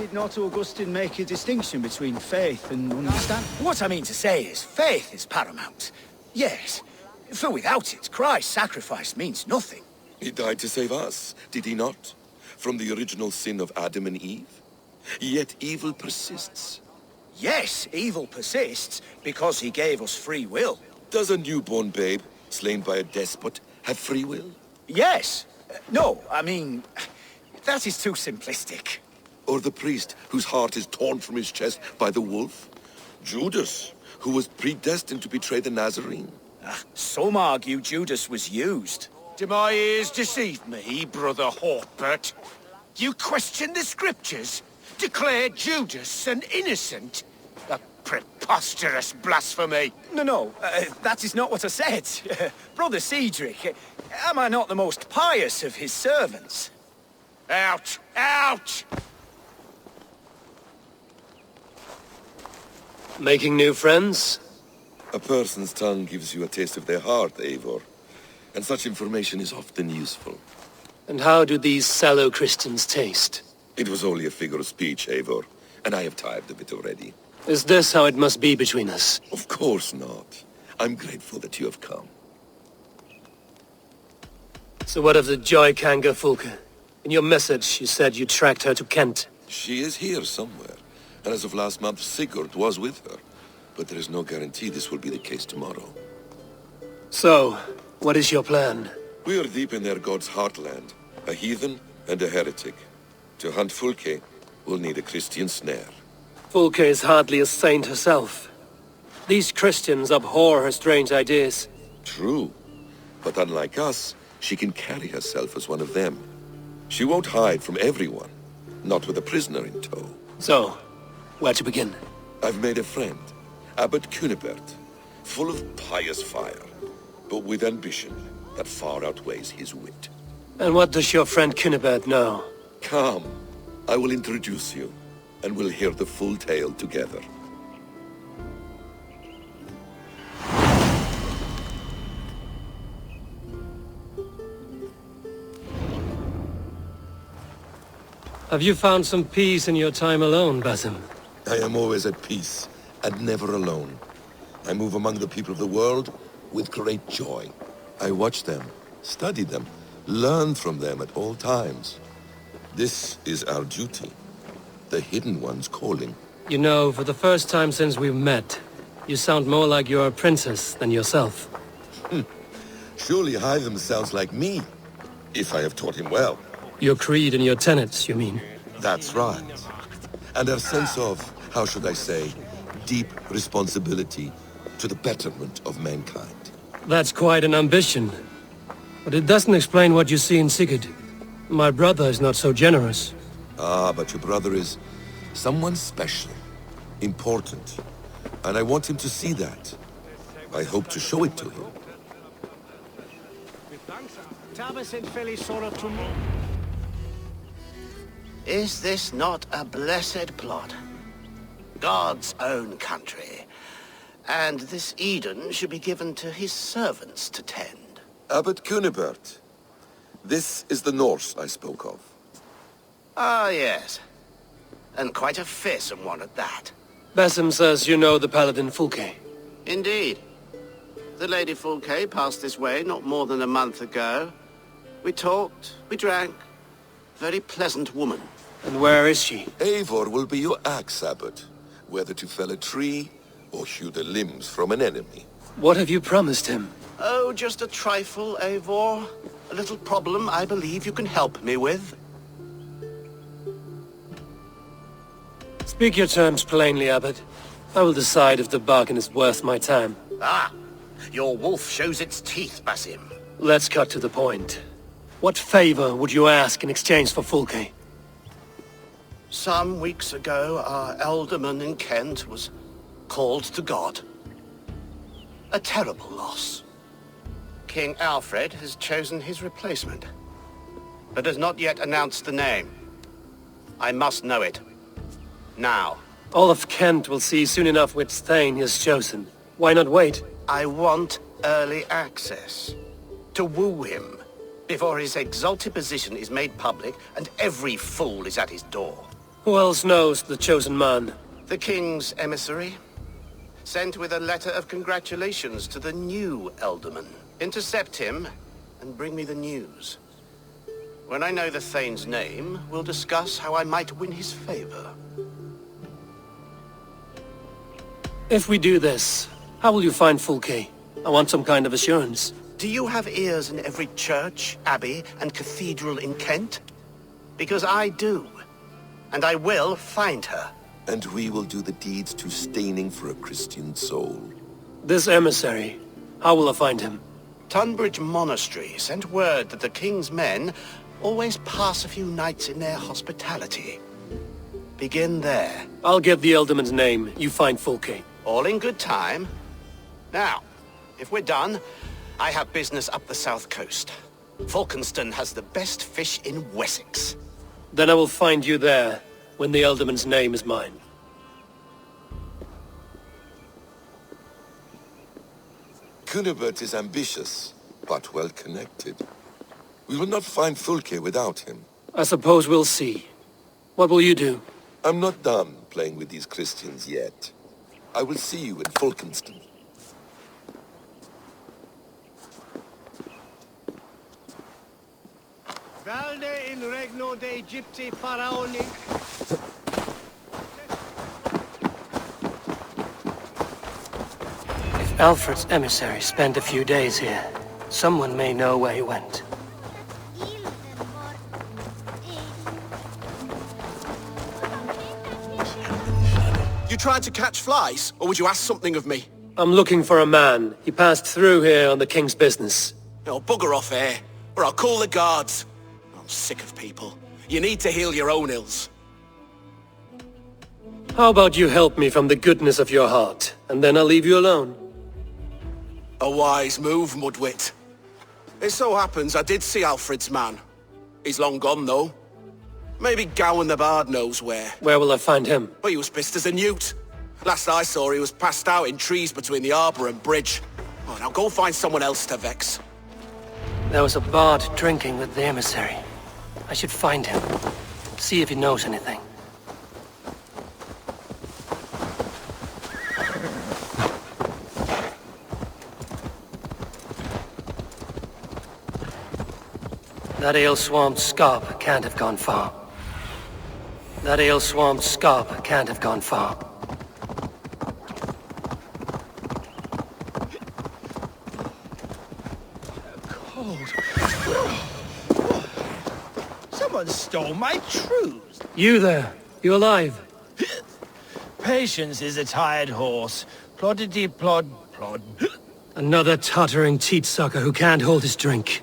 Did not Augustine make a distinction between faith and understanding? What I mean to say is, faith is paramount. Yes, for without it, Christ's sacrifice means nothing. He died to save us, did he not? From the original sin of Adam and Eve? Yet evil persists. Yes, evil persists because he gave us free will. Does a newborn babe, slain by a despot, have free will? Yes. No, I mean, that is too simplistic. Or the priest whose heart is torn from his chest by the wolf? Judas, who was predestined to betray the Nazarene? Some argue Judas was used. Do my ears deceive me, Brother Hawkbert? You question the scriptures? Declare Judas an innocent? A preposterous blasphemy! No, that is not what I said. Brother Cedric, am I not the most pious of his servants? Out! Out! Making new friends? A person's tongue gives you a taste of their heart, Eivor. And such information is often useful. And how do these sallow Christians taste? It was only a figure of speech, Eivor, and I have tired of it already. Is this how it must be between us? Of course not. I'm grateful that you have come. So what of the Joy Kanga Fulke? In your message, you said you tracked her to Kent. She is here somewhere, and as of last month, Sigurd was with her. But there is no guarantee this will be the case tomorrow. So, what is your plan? We are deep in their god's heartland, a heathen and a heretic. To hunt Fulke, we'll need a Christian snare. Fulke is hardly a saint herself. These Christians abhor her strange ideas. True, but unlike us, she can carry herself as one of them. She won't hide from everyone, not with a prisoner in tow. So, where to begin? I've made a friend, Abbot Cunibert, full of pious fire, but with ambition that far outweighs his wit. And what does your friend Cunibert know? Come, I will introduce you, and we'll hear the full tale together. Have you found some peace in your time alone, Basim? I am always at peace, and never alone. I move among the people of the world with great joy. I watch them, study them, learn from them at all times. This is our duty. The Hidden One's calling. You know, for the first time since we've met, you sound more like you're a princess than yourself. Surely Hytham sounds like me, if I have taught him well. Your creed and your tenets, you mean? That's right. And our sense of, how should I say, deep responsibility to the betterment of mankind. That's quite an ambition. But it doesn't explain what you see in Sigurd. My brother is not so generous. Ah, but your brother is someone special, important. And I want him to see that. I hope to show it to him. Is this not a blessed plot? God's own country. And this Eden should be given to his servants to tend. Abbot Cunibert. This is the Norse I spoke of. Ah, yes. And quite a fearsome one at that. Basim says you know the paladin Fulke. Indeed. The Lady Fulke passed this way not more than a month ago. We talked, we drank. Very pleasant woman. And where is she? Eivor will be your axe, Abbot. Whether to fell a tree or hew the limbs from an enemy. What have you promised him? Oh, just a trifle, Eivor. A little problem I believe you can help me with. Speak your terms plainly, Abbot. I will decide if the bargain is worth my time. Ah, your wolf shows its teeth, Basim. Let's cut to the point. What favor would you ask in exchange for Fulke? Some weeks ago, our alderman in Kent was called to God. A terrible loss. King Alfred has chosen his replacement, but has not yet announced the name. I must know it. Now. All of Kent will see soon enough which Thane he has chosen. Why not wait? I want early access. To woo him, before his exalted position is made public and every fool is at his door. Who else knows the chosen man? The king's emissary, sent with a letter of congratulations to the new Elderman. Intercept him and bring me the news. When I know the Thane's name, we'll discuss how I might win his favor. If we do this, how will you find Fulke? I want some kind of assurance. Do you have ears in every church, abbey, and cathedral in Kent? Because I do. And I will find her. And we will do the deeds too staining for a Christian soul. This emissary, how will I find him? Tunbridge Monastery sent word that the king's men always pass a few nights in their hospitality. Begin there. I'll get the Elderman's name. You find Fulke. All in good time. Now, if we're done, I have business up the south coast. Falkenston has the best fish in Wessex. Then I will find you there, when the Elderman's name is mine. Cunibert is ambitious, but well-connected. We will not find Fulke without him. I suppose we'll see. What will you do? I'm not done playing with these Christians yet. I will see you in Falkenston. Valde in regno de Egypti pharaonic. If Alfred's emissaries spend a few days here, someone may know where he went. You tried to catch flies, or would you ask something of me? I'm looking for a man. He passed through here on the king's business. No, bugger off here, or I'll call the guards. I'm sick of people. You need to heal your own ills. How about you help me from the goodness of your heart, and then I'll leave you alone? A wise move, Mudwit. It so happens I did see Alfred's man. He's long gone, though. Maybe Gowan the Bard knows where. Where will I find him? But he was pissed as a newt. Last I saw, he was passed out in trees between the arbor and bridge. Oh, now go find someone else to vex. There was a bard drinking with the emissary. I should find him. See if he knows anything. That ale-swamped scarp can't have gone far. That ale-swamped scarp can't have gone far. Someone stole my truths. You there? You alive? Patience is a tired horse. Ploddity plod plod. Another tottering teat-sucker who can't hold his drink.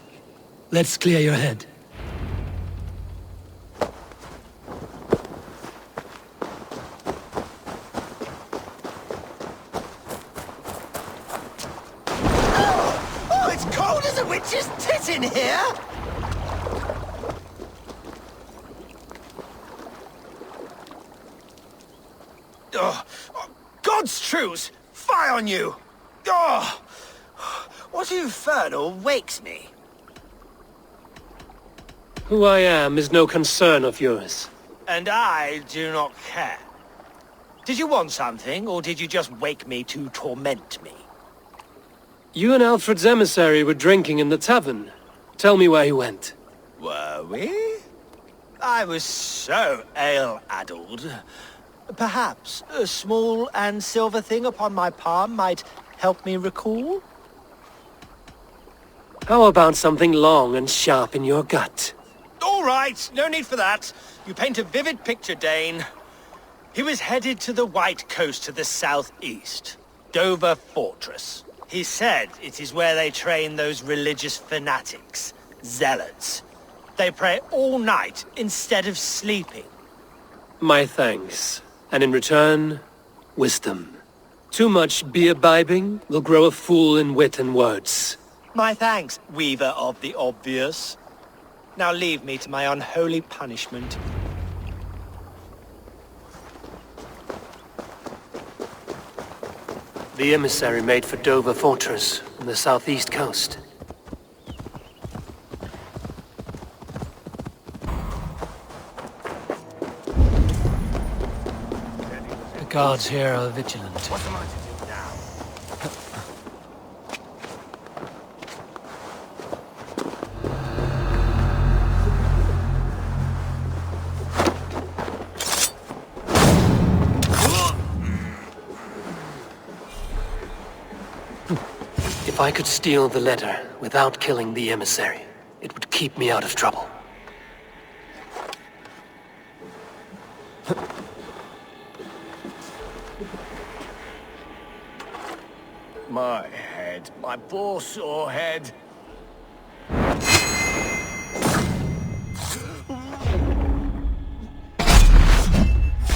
Let's clear your head. Oh, it's cold as a witch's tit in here! Oh, God's truths! Fie on you! Oh, what infernal wakes me? Who I am is no concern of yours. And I do not care. Did you want something, or did you just wake me to torment me? You and Alfred's emissary were drinking in the tavern. Tell me where he went. Were we? I was so ale-addled. Perhaps a small and silver thing upon my palm might help me recall? How about something long and sharp in your gut? All right, no need for that. You paint a vivid picture, Dane. He was headed to the White Coast to the southeast, Dover Fortress. He said it is where they train those religious fanatics, zealots. They pray all night instead of sleeping. My thanks. And in return, wisdom. Too much beer-bibbing will grow a fool in wit and words. My thanks, weaver of the obvious. Now leave me to my unholy punishment. The emissary made for Dover Fortress on the southeast coast. Guards here are vigilant. What am I to do now? If I could steal the letter without killing the emissary, it would keep me out of trouble. My head, my poor sore head.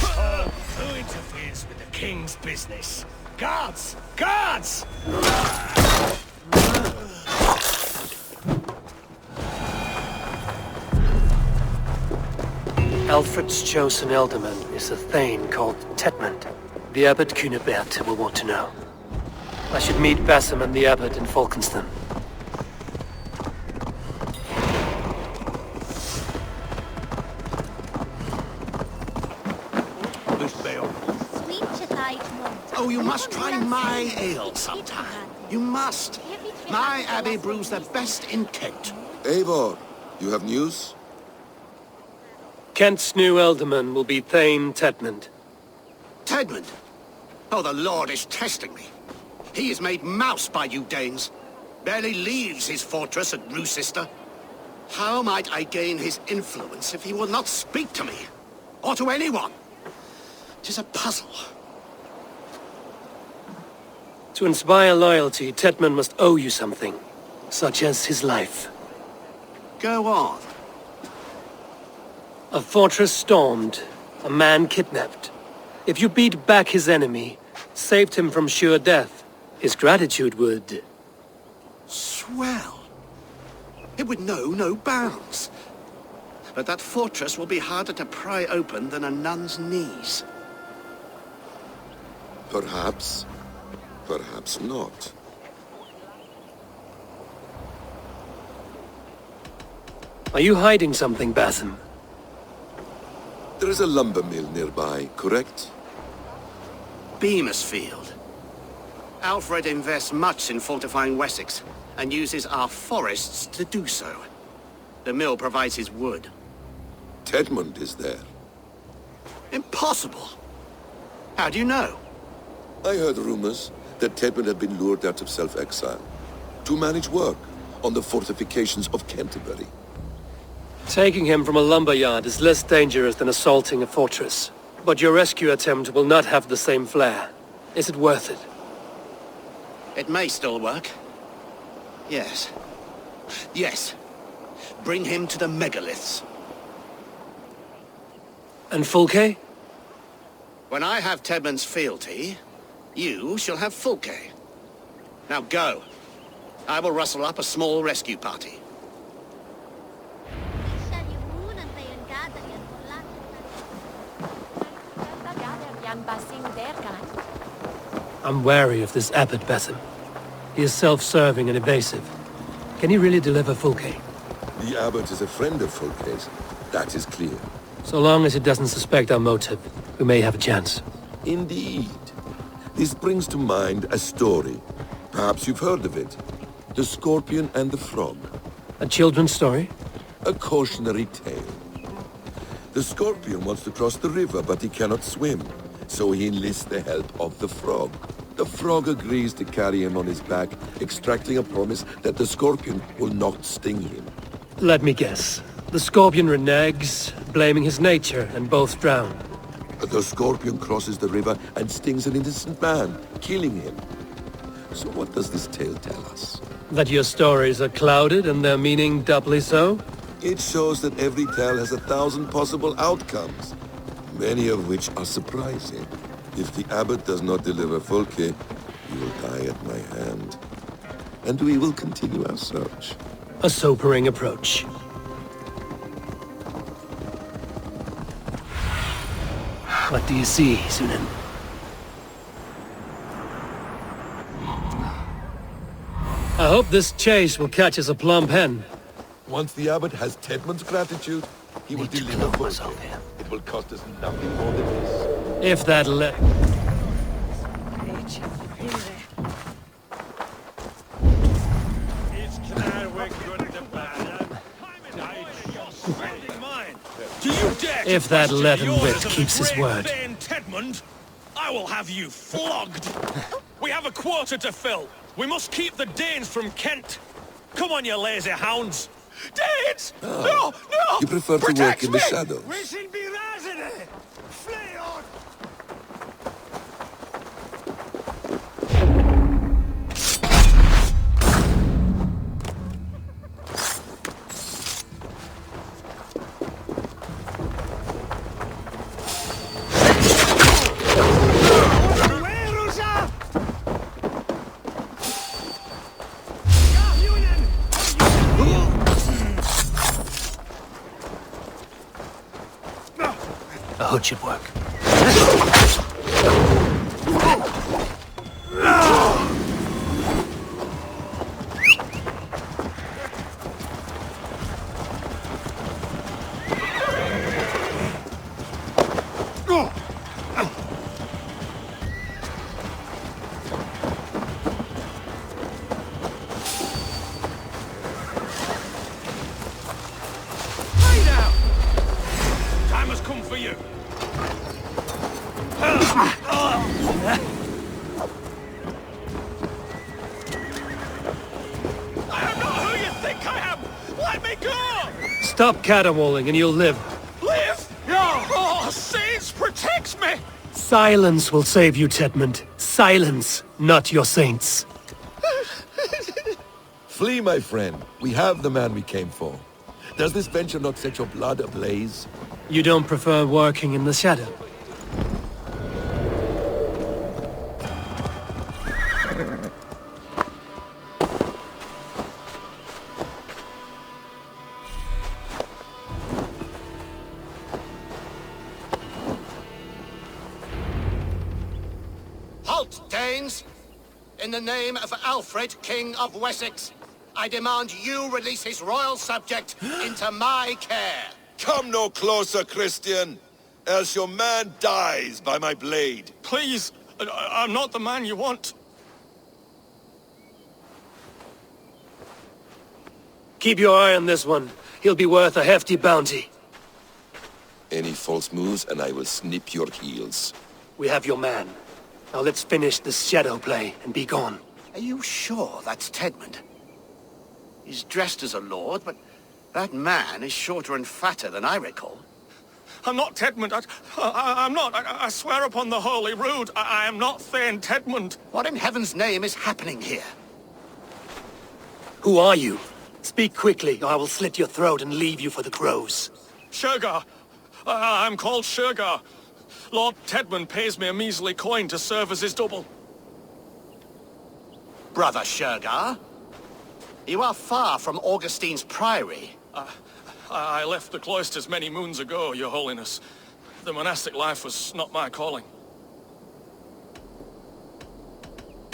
Oh, who interferes with the king's business? Guards! Guards! Alfred's chosen ealdorman is a thane called Tedmund. The Abbot Cunibert will want to know. I should meet Basim and the Abbot in Falkenston. Oh, you must try my ale sometime. You must. My abbey brews the best in Kent. Eivor, you have news? Kent's new ealdorman will be Thane Tedmund. Tedmund? Oh, the Lord is testing me. He is made mouse by you Danes. Barely leaves his fortress at Roosister. How might I gain his influence if he will not speak to me? Or to anyone? 'Tis a puzzle. To inspire loyalty, Tedmund must owe you something, such as his life. Go on. A fortress stormed, a man kidnapped. If you beat back his enemy, saved him from sure death, his gratitude would... Swell. It would know no bounds. But that fortress will be harder to pry open than a nun's knees. Perhaps. Perhaps not. Are you hiding something, Basim? There is a lumber mill nearby, correct? Beamisfield. Alfred invests much in fortifying Wessex, and uses our forests to do so. The mill provides his wood. Tedmund is there. Impossible! How do you know? I heard rumors that Tedmund had been lured out of self-exile to manage work on the fortifications of Canterbury. Taking him from a lumberyard is less dangerous than assaulting a fortress. But your rescue attempt will not have the same flair. Is it worth it? It may still work. Yes. Yes. Bring him to the megaliths. And Fulke? When I have Tedmund's fealty, you shall have Fulke. Now go. I will rustle up a small rescue party. I'm wary of this Abbot Basim. He is self-serving and evasive. Can he really deliver Fulke? The abbot is a friend of Fulke's. That is clear. So long as he doesn't suspect our motive, we may have a chance. Indeed. This brings to mind a story. Perhaps you've heard of it. The Scorpion and the Frog. A children's story? A cautionary tale. The Scorpion wants to cross the river, but he cannot swim. So he enlists the help of the Frog. The Frog agrees to carry him on his back, extracting a promise that the Scorpion will not sting him. Let me guess. The Scorpion reneges, blaming his nature, and both drown. The Scorpion crosses the river and stings an innocent man, killing him. So what does this tale tell us? That your stories are clouded and their meaning doubly so? It shows that every tale has 1,000 possible outcomes, many of which are surprising. If the abbot does not deliver Fulke, he will die at my hand. And we will continue our search. A sobering approach. What do you see, Sunan? I hope this chase will catch us a plump hen. Once the abbot has Tedmund's gratitude, he will Need to deliver clothe myself Fulke. here. It will cost us nothing more than this. If that let... If that leaden wit keeps his word. Tedmund, I will have you flogged. We have a quarter to fill. We must keep the Danes from Kent. Come on, you lazy hounds. Danes! No, no! You prefer to work in the shadows? We should be resident. Flee on! A hood should work. Time has come for you. Stop caterwauling and you'll live. Live? Oh, Saints, protect me! Silence will save you, Tedmund. Silence, not your saints. Flee, my friend. We have the man we came for. Does this venture not set your blood ablaze? You don't prefer working in the shadow? Halt, Danes! In the name of Alfred, King of Wessex, I demand you release his royal subject into my care. Come no closer, Christian, else your man dies by my blade. Please, I'm not the man you want. Keep your eye on this one. He'll be worth a hefty bounty. Any false moves and I will snip your heels. We have your man. Now let's finish this shadow play and be gone. Are you sure that's Tedmund? He's dressed as a lord, but that man is shorter and fatter than I recall. I'm not Tedmund. I'm not. I swear upon the Holy Rood, I am not Thane Tedmund. What in heaven's name is happening here? Who are you? Speak quickly, or I will slit your throat and leave you for the crows. Shergar. I'm called Shergar. Lord Tedmund pays me a measly coin to serve as his double. Brother Shergar? You are far from Augustine's priory. I left the cloisters many moons ago, Your Holiness. The monastic life was not my calling.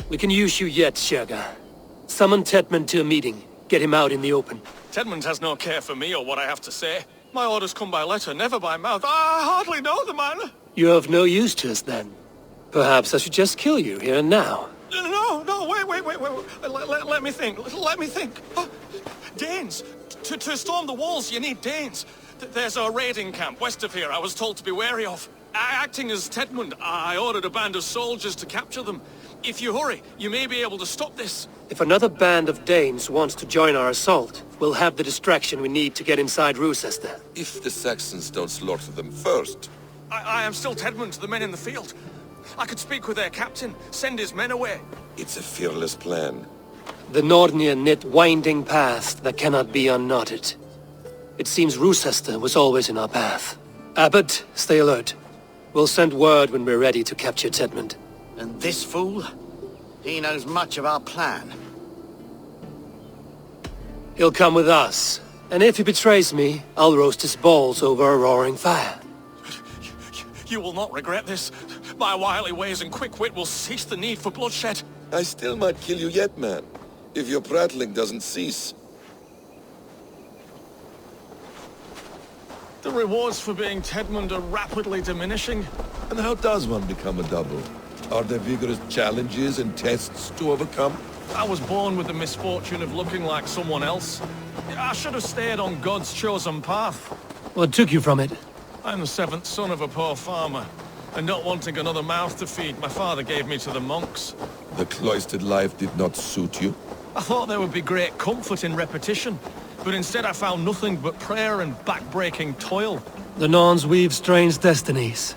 We can use you yet, Shergar. Summon Tedmund to a meeting. Get him out in the open. Tedmund has no care for me or what I have to say. My orders come by letter, never by mouth. I hardly know the man. You're of no use to us, then. Perhaps I should just kill you here and now. No, wait. Let me think. Oh, Danes. To storm the walls, you need Danes. There's a raiding camp west of here I was told to be wary of. Acting as Tedmund, I ordered a band of soldiers to capture them. If you hurry, you may be able to stop this. If another band of Danes wants to join our assault, we'll have the distraction we need to get inside Rochester. If the Saxons don't slaughter them first. I am still Tedmund to the men in the field. I could speak with their captain, send his men away. It's a fearless plan. The Nordnir knit winding paths that cannot be unknotted. It seems Rochester was always in our path. Abbot, stay alert. We'll send word when we're ready to capture Tedmund. And this fool? He knows much of our plan. He'll come with us. And if he betrays me, I'll roast his balls over a roaring fire. You will not regret this. My wily ways and quick wit will cease the need for bloodshed. I still might kill you yet, man. If your prattling doesn't cease. The rewards for being Tedmund are rapidly diminishing. And how does one become a double? Are there vigorous challenges and tests to overcome? I was born with the misfortune of looking like someone else. I should have stayed on God's chosen path. What took you from it? I'm the seventh son of a poor farmer, and not wanting another mouth to feed, my father gave me to the monks. The cloistered life did not suit you? I thought there would be great comfort in repetition, but instead I found nothing but prayer and back-breaking toil. The Norns weave strange destinies.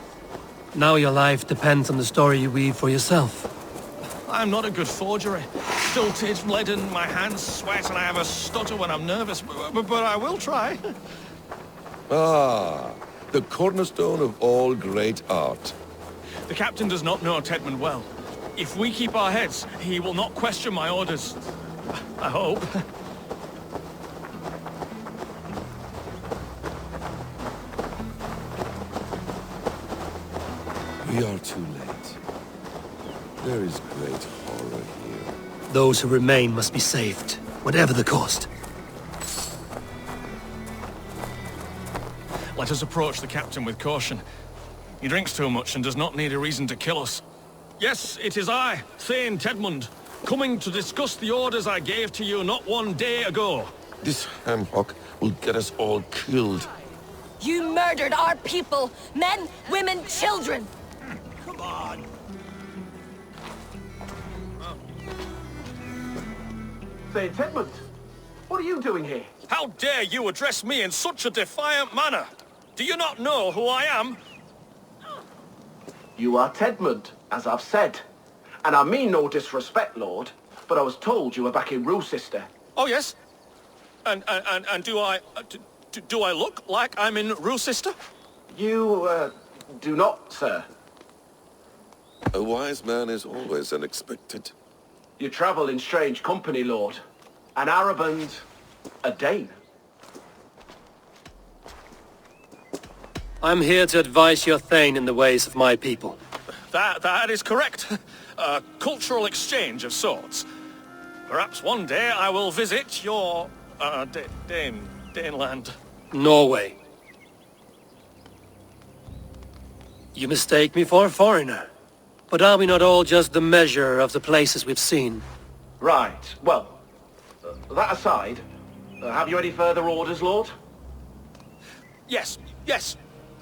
Now your life depends on the story you weave for yourself. I'm not a good forgery. Stilted, leaden, my hands sweat, and I have a stutter when I'm nervous, but I will try. Ah, the cornerstone of all great art. The captain does not know Tedmund well. If we keep our heads, he will not question my orders. I hope. We are too late. There is great horror here. Those who remain must be saved, whatever the cost. Let us approach the captain with caution. He drinks too much and does not need a reason to kill us. Yes, it is I, Thane Tedmund, coming to discuss the orders I gave to you not one day ago. This hamhock will get us all killed. You murdered our people! Men, women, children! Come on! Say, Tedmund, what are you doing here? How dare you address me in such a defiant manner? Do you not know who I am? You are Tedmund, as I've said. And I mean no disrespect, Lord, but I was told you were back in Rochester. Oh, yes? And do I look like I'm in Rochester? You, do not, sir. A wise man is always unexpected. You travel in strange company, Lord. An Arab and a Dane. I'm here to advise your Thane in the ways of my people. That is correct. A cultural exchange of sorts. Perhaps one day I will visit your, Daneland. Norway. You mistake me for a foreigner. But are we not all just the measure of the places we've seen? Right, well, that aside, have you any further orders, Lord? Yes.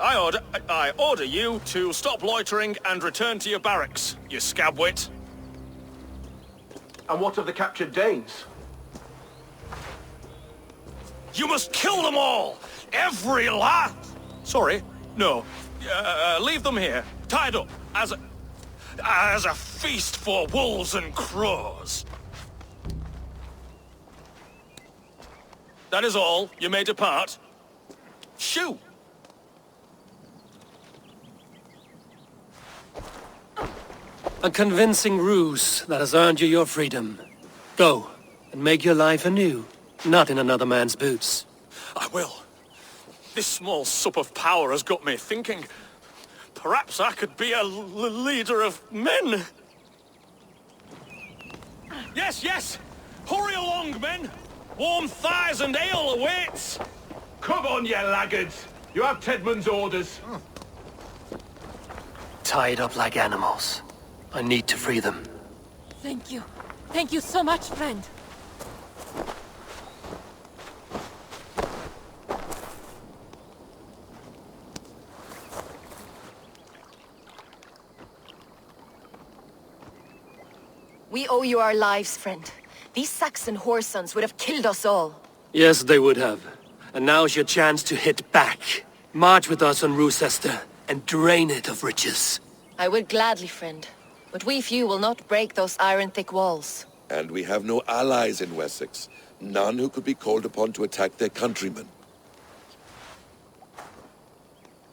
I order you to stop loitering and return to your barracks, you scabwit. And what of the captured Danes? You must kill them all! Every last... Sorry, no. Leave them here, tied up, as a feast for wolves and crows. That is all. You may depart. Shoo! A convincing ruse that has earned you your freedom. Go, and make your life anew, not in another man's boots. I will. This small sup of power has got me thinking. Perhaps I could be a leader of men. Yes! Hurry along, men! Warm thighs and ale awaits! Come on, you laggards! You have Tedmund's orders. Tied up like animals. I need to free them. Thank you. Thank you so much, friend. We owe you our lives, friend. These Saxon whoresons would have killed us all. Yes, they would have. And now's your chance to hit back. March with us on Rochester and drain it of riches. I would gladly, friend. But we few will not break those iron-thick walls. And we have no allies in Wessex. None who could be called upon to attack their countrymen.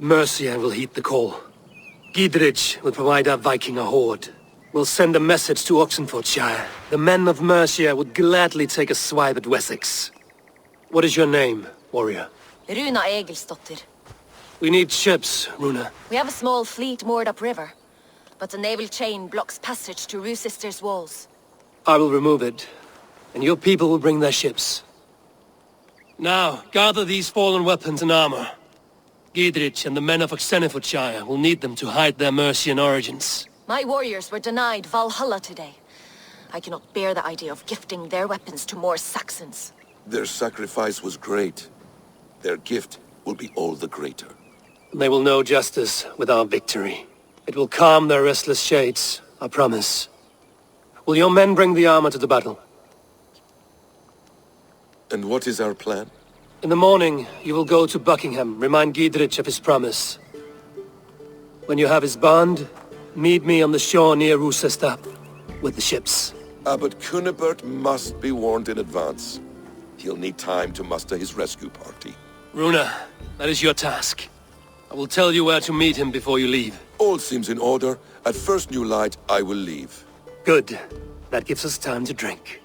Mercia will heed the call. Gidrich will provide our Viking a horde. We'll send a message to Oxenfordshire. The men of Mercia would gladly take a swipe at Wessex. What is your name, warrior? Runa Egilsdotter. We need ships, Runa. We have a small fleet moored upriver, but the naval chain blocks passage to Rochester's walls. I will remove it, and your people will bring their ships. Now, gather these fallen weapons and armor. Giedrich and the men of Oxenifordshire will need them to hide their Mercian origins. My warriors were denied Valhalla today. I cannot bear the idea of gifting their weapons to more Saxons. Their sacrifice was great. Their gift will be all the greater. They will know justice with our victory. It will calm their restless shades, I promise. Will your men bring the armor to the battle? And what is our plan? In the morning, you will go to Buckingham, remind Giedrich of his promise. When you have his bond, meet me on the shore near Rochester with the ships. Abbot Cunibert must be warned in advance. He'll need time to muster his rescue party. Runa, that is your task. I will tell you where to meet him before you leave. All seems in order. At first new light, I will leave. Good. That gives us time to drink.